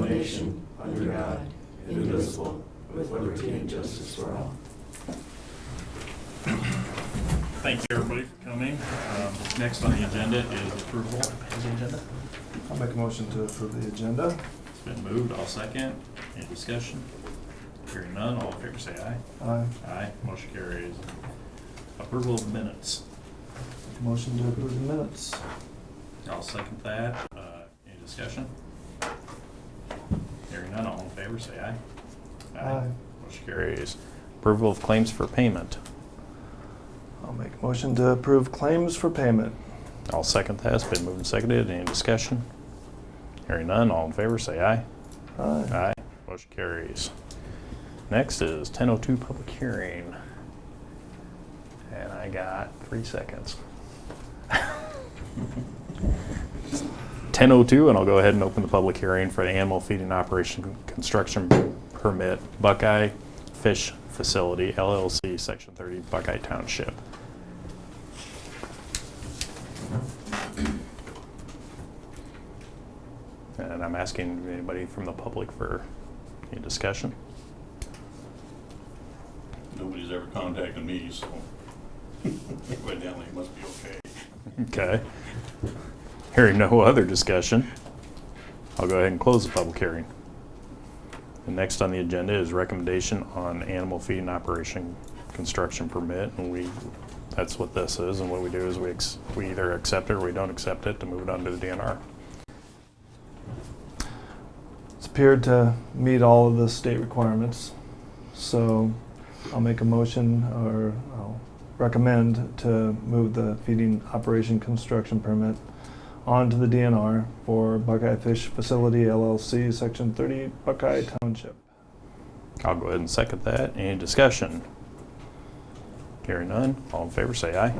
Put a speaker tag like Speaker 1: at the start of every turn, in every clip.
Speaker 1: one nation, under God, indivisible, with liberty and justice for all.
Speaker 2: Thank you, everybody, for coming. Next on the agenda is approval of the agenda.
Speaker 3: I'll make a motion to approve the agenda.
Speaker 2: It's been moved. I'll second. Any discussion? Hearing none, all in favor say aye.
Speaker 3: Aye.
Speaker 2: Aye. Motion carries. Approval of minutes.
Speaker 3: Motion to approve the minutes.
Speaker 2: I'll second that. Any discussion? Hearing none, all in favor say aye.
Speaker 3: Aye.
Speaker 2: Motion carries. Approval of claims for payment.
Speaker 3: I'll make a motion to approve claims for payment.
Speaker 2: I'll second that. It's been moved and seconded. Any discussion? Hearing none, all in favor say aye.
Speaker 3: Aye.
Speaker 2: Aye. Motion carries. Next is 10:02 public hearing. And I got 3 seconds. 10:02, and I'll go ahead and open the public hearing for the animal feeding operation construction permit, Buckeye Fish Facility, LLC, Section 30, Buckeye Township. And I'm asking anybody from the public for any discussion.
Speaker 4: Nobody's ever contacted me, so evidently it must be okay.
Speaker 2: Okay. Hearing no other discussion, I'll go ahead and close the public hearing. And next on the agenda is recommendation on animal feeding operation construction permit, and that's what this is. And what we do is we either accept it or we don't accept it to move it on to the DNR.
Speaker 3: It's appeared to meet all of the state requirements, so I'll make a motion, or I'll recommend to move the feeding operation construction permit onto the DNR for Buckeye Fish Facility, LLC, Section 30, Buckeye Township.
Speaker 2: I'll go ahead and second that. Any discussion? Hearing none, all in favor say aye.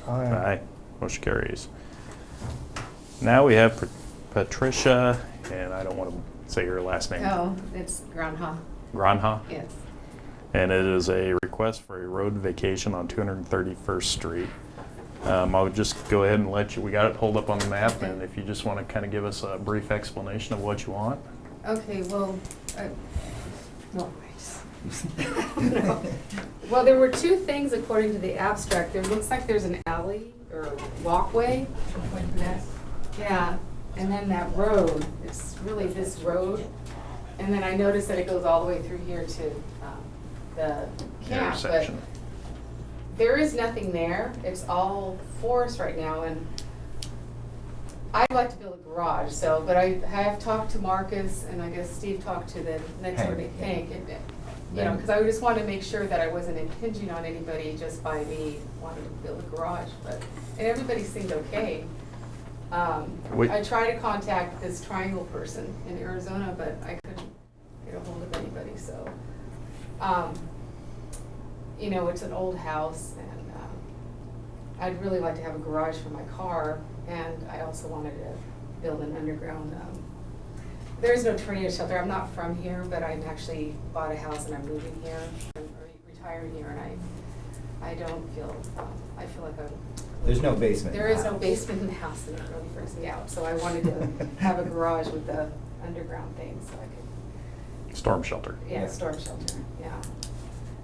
Speaker 3: Aye.
Speaker 2: Motion carries. Now we have Patricia, and I don't want to say her last name.
Speaker 5: Oh, it's Granha.
Speaker 2: Granha?
Speaker 5: Yes.
Speaker 2: And it is a request for a road vacation on 231st Street. I'll just go ahead and let you, we got it pulled up on the map, and if you just want to kind of give us a brief explanation of what you want.
Speaker 5: Okay, well, no. Well, there were two things according to the abstract. There looks like there's an alley or walkway. Yeah, and then that road, it's really this road. And then I noticed that it goes all the way through here to the camp, but
Speaker 2: Intersection.
Speaker 5: there is nothing there. It's all forest right now, and I'd like to build a garage, but I have talked to Marcus, and I guess Steve talked to the next door to Hank, and, because I just wanted to make sure that I wasn't impinging on anybody just by me wanting to build a garage, and everybody seemed okay. I tried to contact this triangle person in Arizona, but I couldn't get a hold of anybody, so. It's an old house, and I'd really like to have a garage for my car, and I also wanted to build an underground. There is no tornado shelter. I'm not from here, but I actually bought a house and I'm moving here. I'm retired here, and I don't feel, I feel like
Speaker 6: There's no basement.
Speaker 5: there is no basement in the house, and it really freaks me out. So I wanted to have a garage with the underground thing, so I could.
Speaker 2: Storm shelter.
Speaker 5: Yeah, storm shelter, yeah.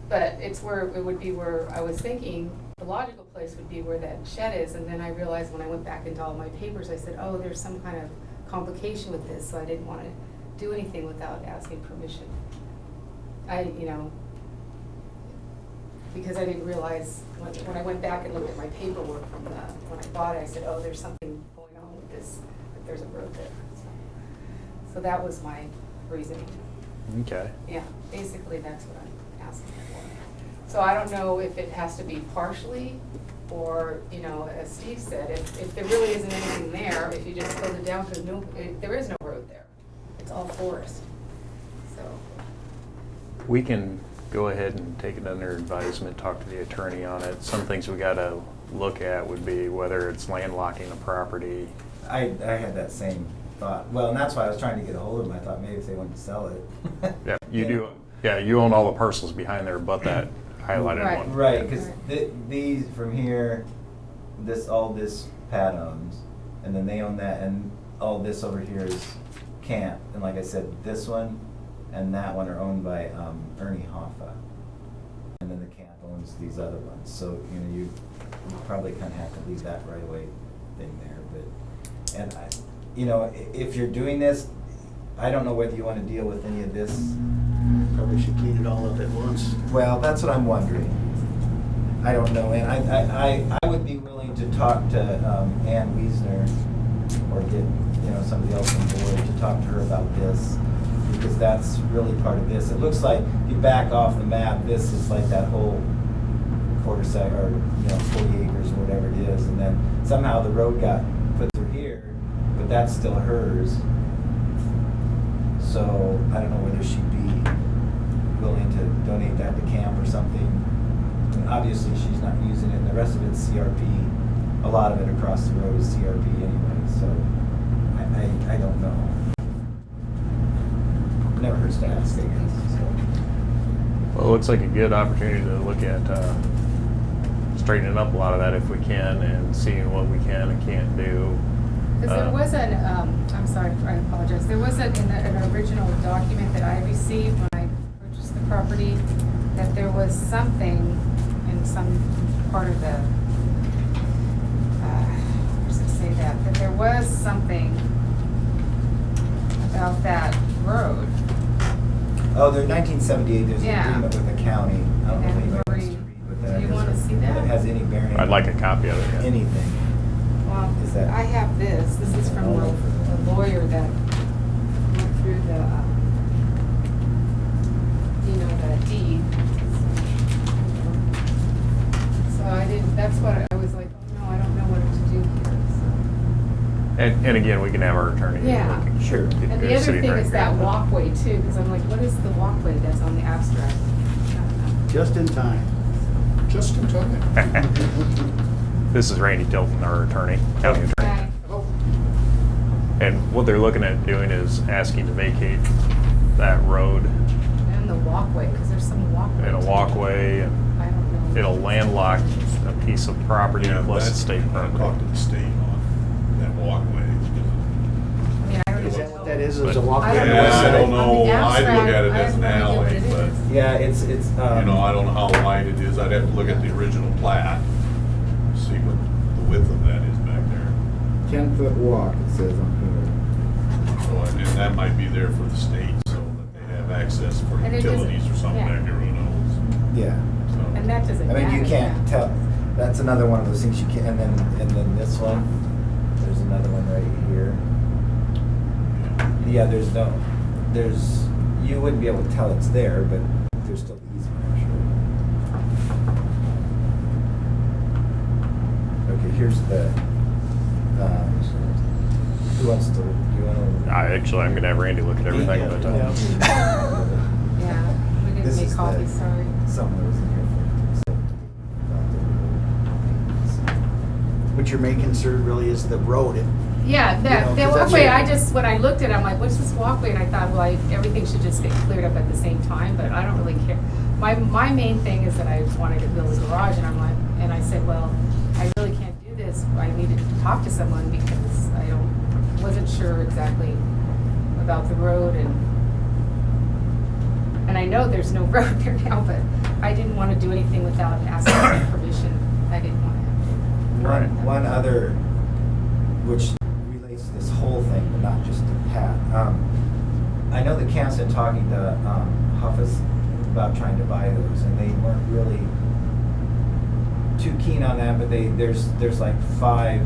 Speaker 5: But it would be where I was thinking, the logical place would be where that shed is, and then I realized when I went back into all my papers, I said, oh, there's some kind of complication with this, so I didn't want to do anything without asking permission. Because I didn't realize, when I went back and looked at my paperwork from when I bought it, I said, oh, there's something going on with this, that there's a road there. So that was my reasoning.
Speaker 2: Okay.
Speaker 5: Yeah, basically that's what I'm asking for. So I don't know if it has to be partially, or, as Steve said, if there really isn't anything there, if you just close it down, because there is no road there. It's all forest, so.
Speaker 2: We can go ahead and take it under advisement, talk to the attorney on it. Some things we gotta look at would be whether it's landlocking the property.
Speaker 6: I had that same thought. Well, and that's why I was trying to get a hold of them. I thought maybe if they wanted to sell it.
Speaker 2: Yeah, you do. Yeah, you own all the parcels behind there, but that highlighted
Speaker 5: Right.
Speaker 2: one.
Speaker 6: Right, because these from here, all this Pat owns, and then they own that, and all this over here is camp, and like I said, this one and that one are owned by Ernie Hoffa. And then the camp owns these other ones, so, you probably kind of have to leave that right away thing there, but, and if you're doing this, I don't know whether you want to deal with any of this.
Speaker 1: Probably should clean it all up at once.
Speaker 6: Well, that's what I'm wondering. I don't know, and I would be willing to talk to Ann Wiesner, or get, somebody else on board to talk to her about this, because that's really part of this. It looks like you back off the map, this is like that whole quarter sec, or 40 acres or whatever it is, and then somehow the road got put through here, but that's still hers. So I don't know whether she'd be willing to donate that to camp or something. I mean, obviously she's not using it, and the rest of it's CRP. A lot of it across the road is CRP anyway, so I don't know. Never hurts to ask, I guess. So.
Speaker 2: Well, it looks like a good opportunity to look at straightening up a lot of that if we can, and seeing what we can and can't do.
Speaker 5: Because there was I'm sorry, I apologize. There was an original document that I received when I purchased the property, that there was something in some part of the, where does it say that there was something about that road.
Speaker 6: Oh, there's 1978, there's an
Speaker 5: Yeah.
Speaker 6: agreement with the county. I don't know if
Speaker 5: And
Speaker 6: anybody wants
Speaker 5: Marie,
Speaker 6: to read what that
Speaker 5: do you
Speaker 6: is,
Speaker 5: wanna
Speaker 6: or
Speaker 5: see
Speaker 6: whether
Speaker 5: that?
Speaker 6: it has any bearing.
Speaker 2: I'd like a copy of it, yeah.
Speaker 6: Anything.
Speaker 5: Well,
Speaker 6: Is that-
Speaker 5: I have this. This is from the lawyer that went through the, the deed. So I didn't, that's what I was like, oh no, I don't know what to do here,
Speaker 2: And again, we can have our attorney.
Speaker 5: Yeah.
Speaker 2: looking-
Speaker 6: Sure.
Speaker 2: if
Speaker 5: so. And the
Speaker 2: they're
Speaker 5: other
Speaker 2: sitting
Speaker 5: thing
Speaker 2: right
Speaker 5: is
Speaker 2: here.
Speaker 5: that walkway too, because I'm like, what is the walkway that's on the abstract? I don't know.
Speaker 1: Just in time. Just in time.
Speaker 2: This is Randy Tilton, our attorney, county attorney.
Speaker 5: Okay.
Speaker 1: Oh,
Speaker 2: And what they're looking at doing is asking to vacate that road
Speaker 5: And the walkway, because there's some walkway.
Speaker 2: and a
Speaker 5: too.
Speaker 2: walkway, and
Speaker 5: I don't know.
Speaker 2: it'll landlock a piece of property
Speaker 4: Yeah,
Speaker 2: plus
Speaker 4: that's-
Speaker 2: state
Speaker 4: I talked to
Speaker 2: property.
Speaker 4: the state on that walkway.
Speaker 5: I mean, I don't
Speaker 1: is
Speaker 5: even
Speaker 1: that
Speaker 5: know.
Speaker 1: what that is? Is
Speaker 2: But-
Speaker 1: a walkway?
Speaker 5: I don't
Speaker 4: Yeah,
Speaker 5: know.
Speaker 4: I don't
Speaker 5: On the
Speaker 4: know. I'd look
Speaker 5: abstract,
Speaker 4: at it
Speaker 5: I
Speaker 4: as
Speaker 5: have
Speaker 4: an
Speaker 5: no idea what
Speaker 4: alley,
Speaker 5: it
Speaker 4: but,
Speaker 5: is.
Speaker 6: Yeah, it's.
Speaker 4: I don't know how wide it is. I'd have to look at the original plat, see what the width of that is back there.
Speaker 7: 10-foot walk, it says on here.
Speaker 4: So, and that might be there for the state, so that they have access for
Speaker 5: And it doesn't-
Speaker 4: utilities or something
Speaker 5: yeah.
Speaker 4: back there, who knows?
Speaker 6: Yeah.
Speaker 4: So,
Speaker 5: And that doesn't
Speaker 6: I
Speaker 5: matter.
Speaker 6: mean, you can't
Speaker 5: yeah.
Speaker 6: tell. That's another one of those things you can't. And then this one. There's another one right here. Yeah, there's. You wouldn't be able to tell it's there, but there's still easement, I'm sure. Okay, here's the. Who wants to? You want to?
Speaker 2: Actually, I'm gonna have Randy look at everything. But,
Speaker 5: Yeah, we didn't
Speaker 6: This
Speaker 5: make
Speaker 6: is
Speaker 5: copies, sorry.
Speaker 6: Someone was in here for.
Speaker 1: But your main concern really is the road.
Speaker 5: Yeah,
Speaker 1: You know,
Speaker 5: that
Speaker 1: 'cause that's
Speaker 5: walkway,
Speaker 1: your-
Speaker 5: when I looked at it, I'm like, what's this walkway? And I thought, well, everything should just get cleared up at the same time, but I don't really care. My main thing is that I wanted to build a garage, and I'm like, and I said, well, I really can't do this. I needed to talk to someone because wasn't sure exactly about the road, and I know there's no road there now, but I didn't want to do anything without asking for permission. I didn't want to have to.
Speaker 6: One other, which relates to this whole thing, but not just to Pat. I know the camp's been talking to Huffus about trying to buy those, and they weren't really too keen on that. But there's like 5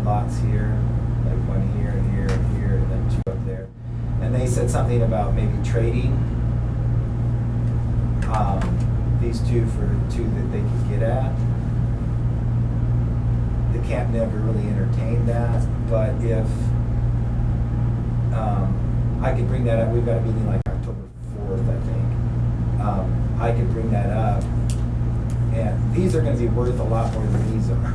Speaker 6: lots here, like one here and here and here, and then 2 up there. And they said something about maybe trading these 2 for 2 that they could get at. The camp never really entertained that, but if I could bring that up, we've got a meeting like October 4th, I think. I could bring that up, and these are going to be worth a lot more than these are,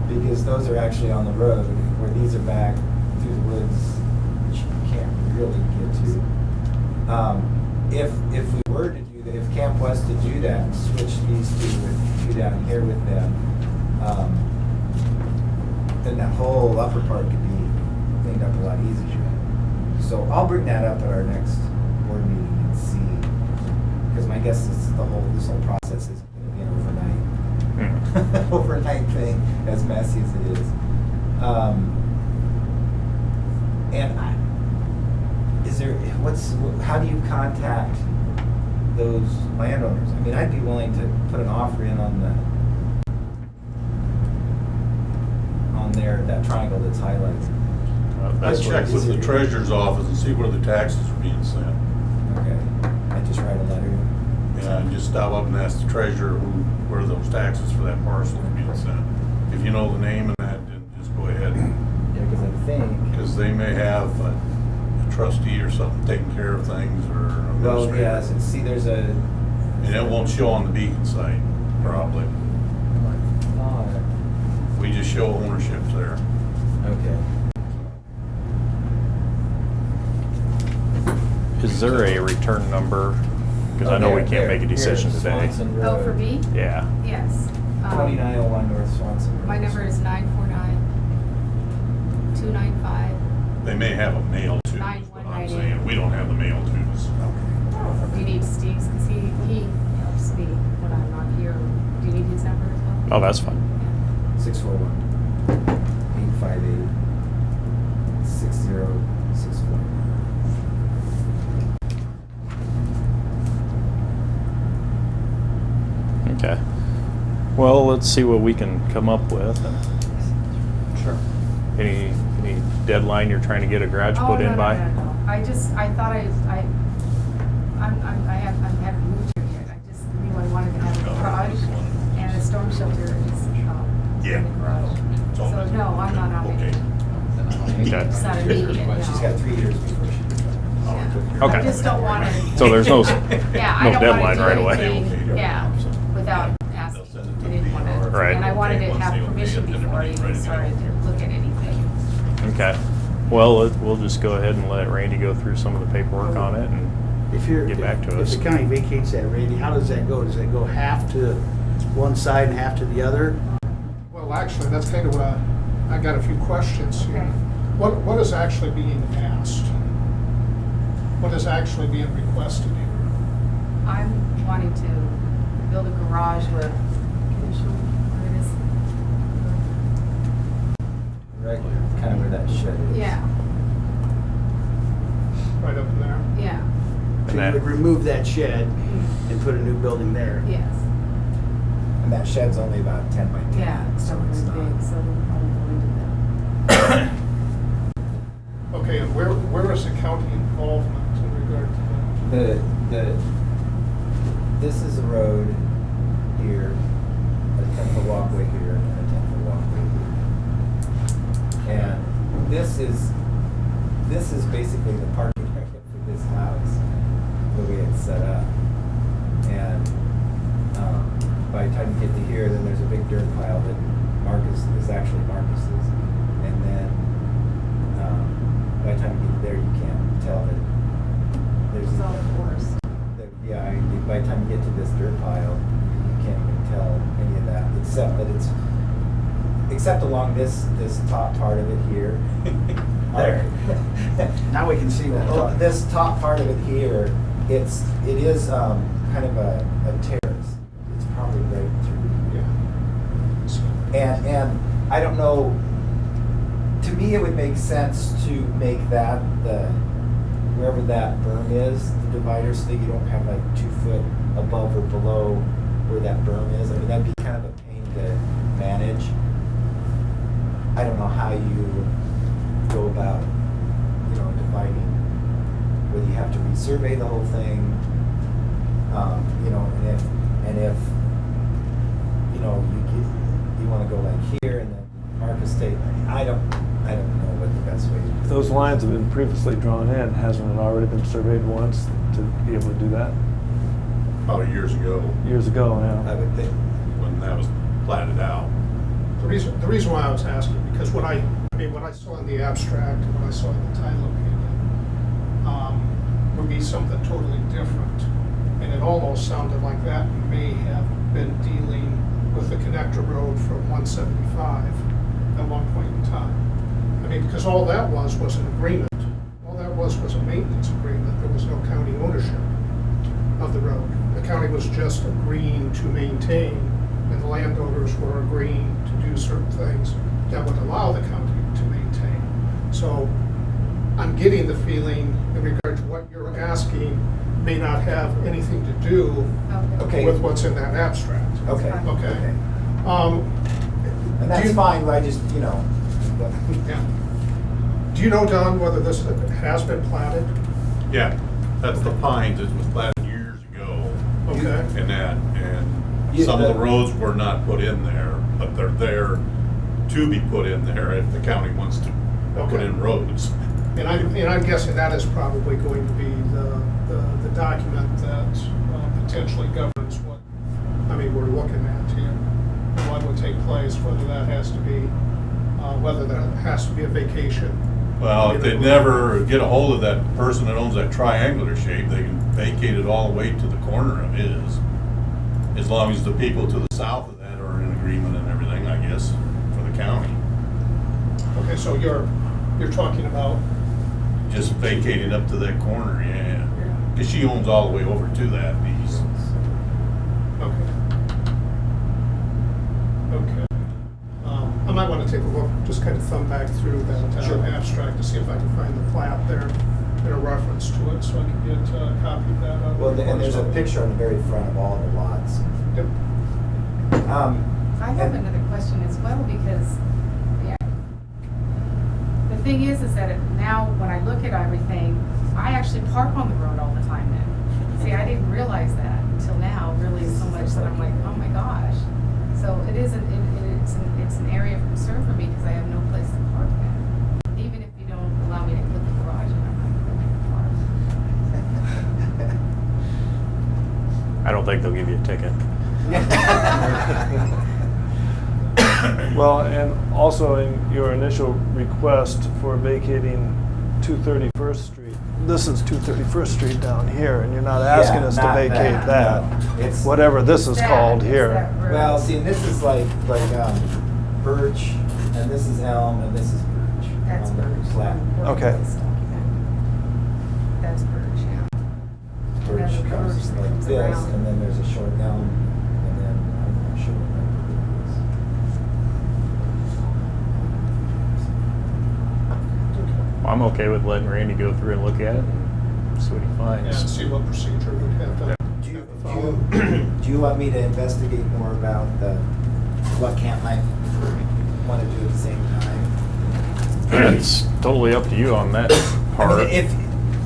Speaker 6: because those are actually on the road, where these are back through the woods, which you can't really get to. If we were to do that, if camp was to do that, and switch these 2 down here with them. Then that whole upper part could be, cleaned up a lot easier. So I'll bring that up at our next board meeting and see, because my guess is this whole process is going to be an overnight, overnight thing, as messy as it is. How do you contact those landowners? I mean, I'd be willing to put an offer in on that triangle that's highlighted.
Speaker 4: I'd check with the treasurer's office and see where the taxes are being sent.
Speaker 6: Okay, I just write a letter.
Speaker 4: Yeah, and just stop up and ask the treasurer where those taxes for that parcel are being sent. If you know the name of that, then just go ahead.
Speaker 6: Yeah, because I think.
Speaker 4: Because they may have a trustee or something taking care of things, or an
Speaker 6: Well,
Speaker 4: administrator.
Speaker 6: yes, and see, there's a.
Speaker 4: And it won't show on the beacon site, probably. We just show ownerships there.
Speaker 6: Okay.
Speaker 2: Is there a return number? Because I know we can't make a decision today.
Speaker 6: Swanson
Speaker 5: Oh, for
Speaker 6: Road,
Speaker 5: me?
Speaker 2: Yeah.
Speaker 5: Yes.
Speaker 6: 2901 North Swanson Road.
Speaker 5: My number is 949-295.
Speaker 4: They may have a mail too, is what I'm saying. We don't have the mail too.
Speaker 5: Do you need Steve's, because he helps me when I'm not here. Do you need his number as well?
Speaker 2: Oh, that's fine.
Speaker 6: 641-858-6064.
Speaker 2: Okay. Well, let's see what we can come up with.
Speaker 6: Sure.
Speaker 2: Any deadline you're trying to get a garage put in by?
Speaker 5: No. I thought I haven't moved here yet. I just knew I wanted to have a garage and a storm shelter is in the garage. So no, I'm not on it.
Speaker 2: Okay.
Speaker 5: It's not immediate, no.
Speaker 6: She's got 3 years before she can.
Speaker 5: Yeah.
Speaker 2: Okay.
Speaker 5: I just don't want to.
Speaker 2: So there's no
Speaker 5: Yeah, I
Speaker 2: no
Speaker 5: don't
Speaker 2: deadline
Speaker 5: want
Speaker 2: right
Speaker 5: to do
Speaker 2: away.
Speaker 5: anything, yeah, without asking. I didn't want to.
Speaker 2: Right.
Speaker 5: And I wanted to have permission before I even started to look at anything.
Speaker 2: Okay. Well, we'll just go ahead and let Randy go through some of the paperwork on it and get back to us.
Speaker 8: If the county vacates that, Randy, how does that go? Does it go half to one side and half to the other?
Speaker 9: Well, actually, that's kind of what I got a few questions here.
Speaker 5: Okay.
Speaker 9: What is actually being asked? What is actually being requested here?
Speaker 5: I'm wanting to build a garage where, can you show me where it is?
Speaker 6: Right, kind of where that shed is.
Speaker 5: Yeah,
Speaker 9: Right up in there?
Speaker 5: yeah,
Speaker 8: So you would remove that shed and put a new building there?
Speaker 5: yes,
Speaker 6: And that shed's only about 10 by 10.
Speaker 5: yeah, it's
Speaker 6: so
Speaker 5: not
Speaker 6: it's
Speaker 5: very
Speaker 6: not.
Speaker 5: big, so we'll probably go into that.
Speaker 9: Okay, and where is the county involvement in regard to that?
Speaker 6: This is a road here, a 10-foot walkway here, and a 10-foot walkway here. And this is basically the parking area for this house, the way it's set up. And by the time you get to here, then there's a big dirt pile that Marcus is actually Marcus's. And then by the time you get there, you can't tell that there's
Speaker 5: It's all forest.
Speaker 6: yeah, by the time you get to this dirt pile, you can't even tell any of that, except along this top part of it here. There.
Speaker 8: Now we can see what we're talking
Speaker 6: This top part of it here, it is kind of a terrace. It's probably right through.
Speaker 9: Yeah.
Speaker 6: And I don't know, to me, it would make sense to make that wherever that berm is, the divider, so that you don't have like 2 foot above or below where that berm is. I mean, that'd be kind of a pain to manage. I don't know how you go about, dividing, whether you have to resurvey the whole thing, and if you want to go like here and then Marcus State. I don't know what the best way.
Speaker 3: If those lines have been previously drawn in, hasn't it already been surveyed once to be able to do that?
Speaker 4: About years ago,
Speaker 3: Years ago,
Speaker 6: I
Speaker 3: yeah.
Speaker 6: would think.
Speaker 4: when that was platted out.
Speaker 9: The reason why I was asking, because what I saw in the abstract and what I saw in the title opinion, would be something totally different. And it almost sounded like that may have been dealing with the connector road from 175 at one point in time. I mean, because all that was an agreement. All that was a maintenance agreement. There was no county ownership of the road. The county was just agreeing to maintain, and the landowners were agreeing to do certain things that would allow the county to maintain. So I'm getting the feeling in regard to what you're asking may not have anything to do
Speaker 6: Okay.
Speaker 9: with what's in that abstract.
Speaker 6: Okay.
Speaker 9: Okay.
Speaker 6: And
Speaker 9: Do
Speaker 6: that's
Speaker 9: you-
Speaker 6: fine, I just, you know.
Speaker 9: Yeah. Do you know, Don, whether this has been platted?
Speaker 4: Yeah, that's the Pines, it was platted years ago.
Speaker 9: Okay.
Speaker 4: And that, and
Speaker 6: Yeah,
Speaker 4: some of the
Speaker 6: that-
Speaker 4: roads were not put in there, but they're there to be put in there if the county wants to put
Speaker 9: Okay.
Speaker 4: in roads.
Speaker 9: And I'm guessing that is probably going to be the document that potentially governs what, I mean, we're looking at here. And what would take place, whether that has to be, whether that has to be a vacation.
Speaker 4: Well, if they never get a hold of that person that owns that triangular shape, they can vacate it all the way to the corner of his. As long as the people to the south of that are in agreement and everything, I guess, for the county.
Speaker 9: Okay, so you're talking about,
Speaker 4: Just vacating up to that corner, yeah. Because she owns all the way over to that piece.
Speaker 9: okay. Okay. I might want to take a look, just kind of thumb back through that
Speaker 6: Sure.
Speaker 9: abstract to see if I can find the plat there, and a reference to it, so I can get a copy of that. out of
Speaker 6: Well,
Speaker 9: the
Speaker 6: and there's a
Speaker 9: correspondence.
Speaker 6: picture on the very front of all the lots.
Speaker 9: Yep.
Speaker 5: I have another question as well, because, yeah, the thing is that now when I look at everything, I actually park on the road all the time now. See, I didn't realize that until now, really so much that I'm like, oh my gosh. So it is, it's an area of concern for me because I have no place to park at. Even if you don't allow me to put the garage in, I'm not going to park.
Speaker 2: I don't think they'll give you a ticket.
Speaker 3: Well, and also in your initial request for vacating 231st Street, this is 231st Street down here, and you're not asking
Speaker 6: Yeah,
Speaker 3: us to
Speaker 6: not
Speaker 3: vacate that.
Speaker 6: no. It's,
Speaker 3: Whatever this is
Speaker 5: That-
Speaker 3: called
Speaker 5: is
Speaker 3: here.
Speaker 5: that road?
Speaker 6: well, see, and this is like birch, and this is elm, and this is birch.
Speaker 5: That's
Speaker 6: on the
Speaker 5: birch.
Speaker 6: plat.
Speaker 3: Okay.
Speaker 5: That's birch, yeah.
Speaker 6: Birch
Speaker 5: And then the
Speaker 6: comes
Speaker 5: birch that
Speaker 6: like
Speaker 5: comes
Speaker 6: this,
Speaker 5: around.
Speaker 6: and then there's a short elm, and then I'm not sure what that
Speaker 2: I'm okay with letting Randy go through and look at it and see what he
Speaker 9: And
Speaker 2: finds.
Speaker 9: see what procedure we'd have to.
Speaker 6: Do you want me to investigate more about what Camp might want to do at the same time?
Speaker 2: It's totally up to you on that
Speaker 6: I
Speaker 2: part.
Speaker 6: mean,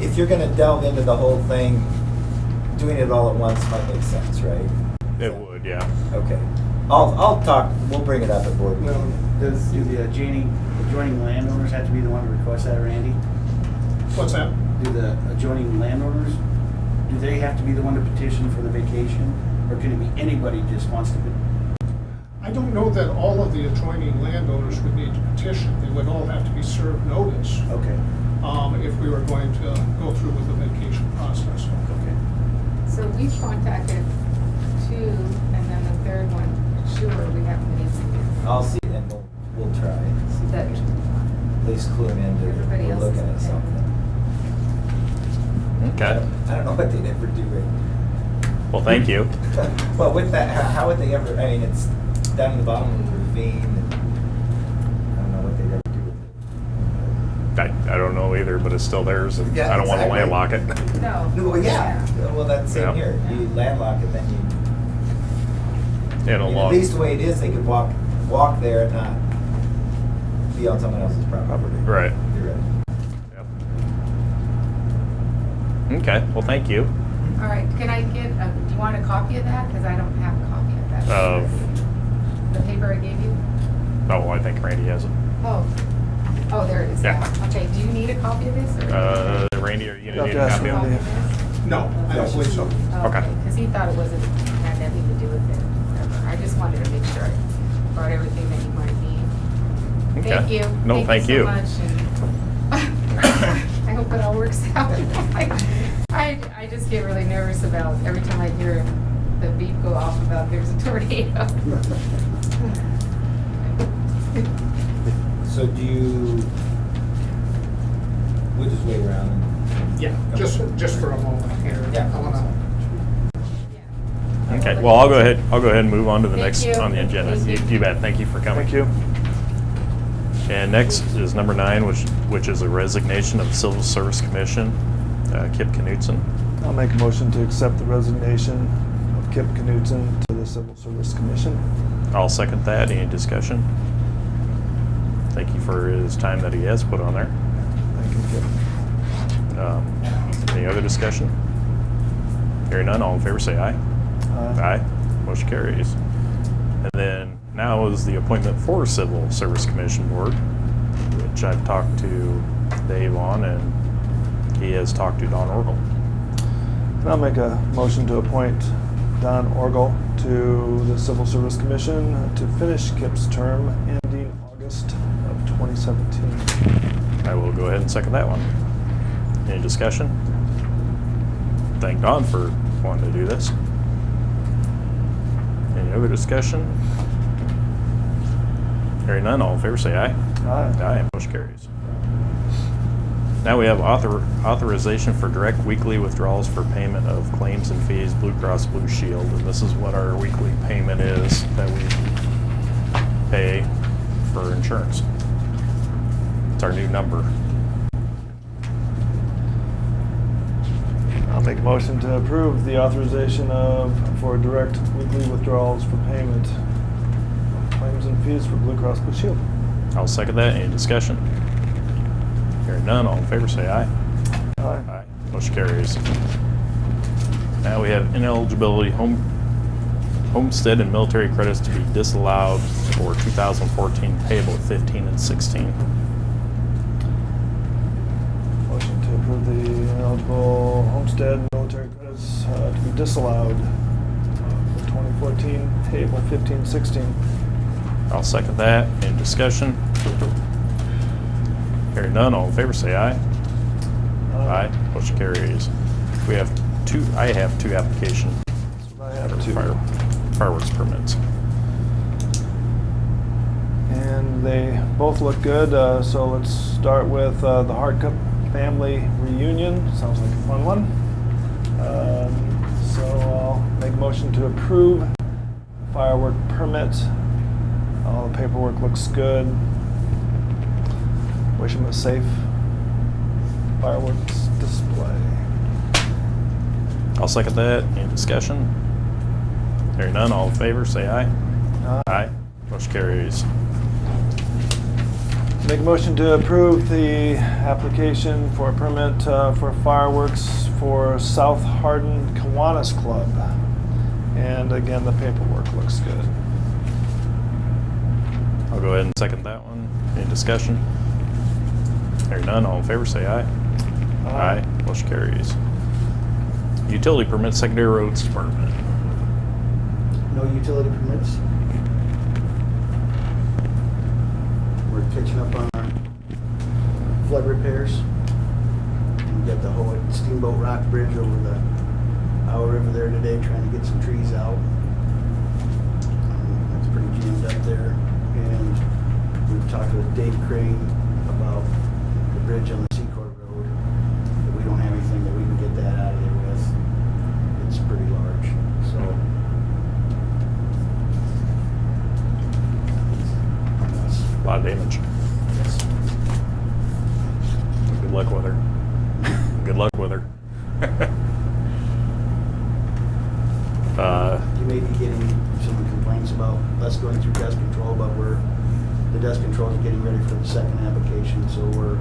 Speaker 6: if you're gonna delve into the whole thing, doing it all at once might make sense, right?
Speaker 2: It would, yeah.
Speaker 6: Okay. I'll talk, we'll bring it up at board
Speaker 8: Well,
Speaker 6: meeting.
Speaker 8: do the adjoining landowners have to be the one to request that, Randy?
Speaker 9: What's that?
Speaker 8: Do the adjoining landowners, do they have to be the one to petition for the vacation? Or can it be anybody just wants to?
Speaker 9: I don't know that all of the adjoining landowners would need to petition. They would all have to be served notice
Speaker 8: Okay,
Speaker 9: if we were going to go through with the vacation process.
Speaker 8: okay.
Speaker 5: So we've contacted two, and then the third one, sure, we haven't been able to.
Speaker 6: I'll see, and we'll try and see if
Speaker 5: That-
Speaker 6: we can at least clue them into,
Speaker 5: Everybody
Speaker 6: we're
Speaker 5: else
Speaker 6: looking
Speaker 5: is
Speaker 6: at
Speaker 5: okay.
Speaker 6: something.
Speaker 2: Okay.
Speaker 6: I don't know what they'd ever do
Speaker 2: Well, thank you.
Speaker 6: Well, with that, how would they ever, I mean, it's down in the bottom of the ravine, and I don't know what they'd ever do with it.
Speaker 2: I don't know either, but it's still theirs, and
Speaker 6: Yeah,
Speaker 2: I don't want to
Speaker 6: exactly.
Speaker 2: landlock it.
Speaker 5: No.
Speaker 6: No, well, yeah, well, that's
Speaker 2: Yeah.
Speaker 6: same here, you landlock it, then you,
Speaker 2: In
Speaker 6: I
Speaker 2: a
Speaker 6: mean, at
Speaker 2: log.
Speaker 6: least the way it is, they could walk there and not be on someone else's property.
Speaker 2: Right.
Speaker 6: You're right.
Speaker 2: Yep. Okay, well, thank you.
Speaker 5: All right, can I get, do you want a copy of that? Because I don't have a copy of that.
Speaker 2: Of-
Speaker 5: The paper I gave you?
Speaker 2: Oh, I think Randy has it.
Speaker 5: Oh, there it is.
Speaker 2: Yeah.
Speaker 5: Okay, do you need a copy of this? Or
Speaker 2: Randy, are you
Speaker 3: You'll
Speaker 2: gonna need
Speaker 3: have
Speaker 2: a
Speaker 3: to ask
Speaker 2: copy of
Speaker 5: copy
Speaker 2: it?
Speaker 5: of this?
Speaker 9: No, I don't believe so.
Speaker 5: Oh,
Speaker 2: Okay.
Speaker 5: Because he thought it wasn't, had nothing to do with it. Whatever. I just wanted to make sure I brought everything that you might need.
Speaker 2: Okay.
Speaker 5: Thank you.
Speaker 2: No, thank you.
Speaker 5: so much. And I hope it all works out. I just get really nervous about every time I hear the beep go off about there's a tornado.
Speaker 6: So do you, we'll just wait around and.
Speaker 9: Yeah, just for a moment here.
Speaker 6: Yeah.
Speaker 9: I wanna,
Speaker 2: Okay, well, I'll go ahead and move on to the
Speaker 5: Thank
Speaker 2: next
Speaker 5: you.
Speaker 2: on the agenda.
Speaker 5: Thank you.
Speaker 2: You bet, thank you for coming.
Speaker 3: Thank you.
Speaker 2: And next is number 9, which is a resignation of Civil Service Commission, Kip Knutson.
Speaker 3: I'll make a motion to accept the resignation of Kip Knutson to the Civil Service Commission.
Speaker 2: I'll second that. Any discussion? Thank you for his time that he has put on there.
Speaker 3: Thank you, Kip.
Speaker 2: Any other discussion? Hearing none, all in favor say aye.
Speaker 3: Aye.
Speaker 2: Motion carries. And then now is the appointment for Civil Service Commission Board, which I've talked to Dave on, and he has talked to Don Orgel.
Speaker 3: And I'll make a motion to appoint Don Orgel to the Civil Service Commission to finish Kip's term ending August of 2017.
Speaker 2: I will go ahead and second that one. Any discussion? Thank Don for wanting to do this. Any other discussion? Hearing none, all in favor say aye.
Speaker 3: Aye.
Speaker 2: Aye, motion carries. Now we have authorization for direct weekly withdrawals for payment of claims and fees, Blue Cross Blue Shield, and this is what our weekly payment is that we pay for insurance. It's our new number.
Speaker 3: I'll make a motion to approve the authorization for direct weekly withdrawals for payment of claims and fees for Blue Cross Blue Shield.
Speaker 2: I'll second that. Any discussion? Hearing none, all in favor say aye.
Speaker 3: Aye.
Speaker 2: Aye. Motion carries. Now we have ineligibility homestead and military credits to be disallowed for 2014 payable 15 and 16.
Speaker 3: Motion to approve the ineligible homestead and military credits to be disallowed for 2014 payable 15-16.
Speaker 2: I'll second that. Any discussion? Hearing none, all in favor say aye. Aye. Motion carries. We have I have two applications
Speaker 3: That's what I have
Speaker 2: for
Speaker 3: too.
Speaker 2: fireworks permits.
Speaker 3: And they both look good, so let's start with the Hardin family reunion. Sounds like a fun one. So I'll make a motion to approve firework permit. All the paperwork looks good. Wish them a safe fireworks display.
Speaker 2: I'll second that. Any discussion? Hearing none, all in favor say aye. Aye. Motion carries.
Speaker 3: Make a motion to approve the application for a permit for fireworks for South Hardin Kiwanis Club. And again, the paperwork looks good.
Speaker 2: I'll go ahead and second that one. Any discussion? Hearing none, all in favor say aye. Aye. Motion carries. Utility permit, secondary roads department.
Speaker 8: No utility permits. We're catching up on our flood repairs. We got the whole Steamboat Rock Bridge over the Owl River there today, trying to get some trees out. That's pretty jammed up there. And we've talked with Dave Crane about the bridge on the Seacourt Road. But we don't have anything that we can get that out of there with. It's pretty large, so.
Speaker 2: A lot of damage.
Speaker 8: Yes.
Speaker 2: Good luck with her. Good luck with her.
Speaker 8: You may be getting some complaints about us going through dust control, but the dust control is getting ready for the second application, so we're,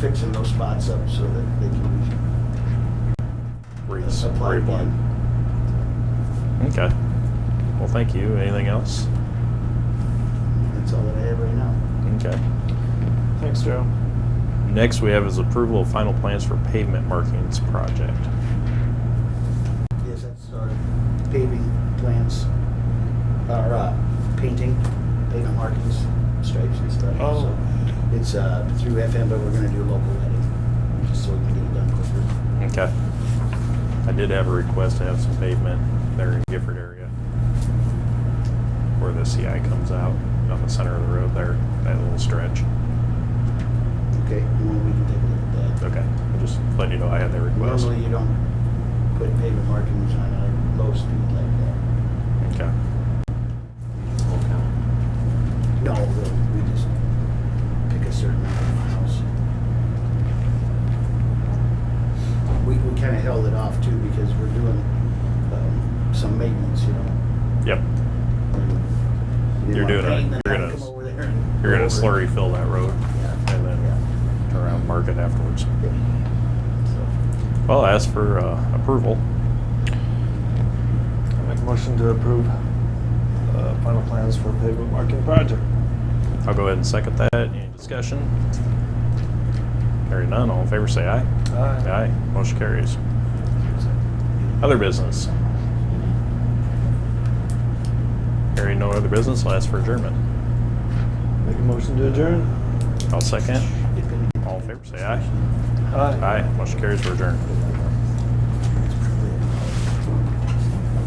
Speaker 8: fixing those spots up so that they can apply again.
Speaker 2: Okay. Well, thank you. Anything else?
Speaker 8: That's all that I have right now.
Speaker 2: Okay.
Speaker 3: Thanks, Joe.
Speaker 2: Next we have is approval of final plans for pavement markings project.
Speaker 8: Yes, that's our paving plans, our painting, pavement markings, stripes and stuff.
Speaker 3: Oh.
Speaker 8: So it's through FM, but we're going to do local letting, just so we can get it done quicker.
Speaker 2: Okay. I did have a request to have some pavement there in Gifford area where the CI comes out. on the center of the road there, that little stretch.
Speaker 8: Okay, well, we can take a look at that.
Speaker 2: Okay, just letting you know I had that request.
Speaker 8: Normally, you don't put pavement markings on a low speed like that.
Speaker 2: Okay.
Speaker 8: No, we just pick a certain number of miles. We kind of held it off too because we're doing some maintenance, you know.
Speaker 2: Yep.
Speaker 8: We didn't
Speaker 2: You're
Speaker 8: want
Speaker 2: doing
Speaker 8: paint
Speaker 2: it.
Speaker 8: and then
Speaker 2: You're
Speaker 8: have
Speaker 2: gonna-
Speaker 8: to come over there and
Speaker 2: You're
Speaker 8: go
Speaker 2: gonna
Speaker 8: over it.
Speaker 2: slurry fill that road
Speaker 8: Yeah.
Speaker 2: and then
Speaker 8: Yeah.
Speaker 2: turn around and mark it afterwards.
Speaker 8: Yeah. So,
Speaker 2: Well, I ask for approval.
Speaker 3: I make a motion to approve final plans for pavement marking project.
Speaker 2: I'll go ahead and second that. Any discussion? Hearing none, all in favor say aye. Aye. Motion carries. Other business? Hearing no other business, I'll ask for adjournment.
Speaker 3: Make a motion to adjourn.
Speaker 2: I'll second. All in favor say aye.
Speaker 3: Aye.
Speaker 2: Aye. Motion carries for adjournment.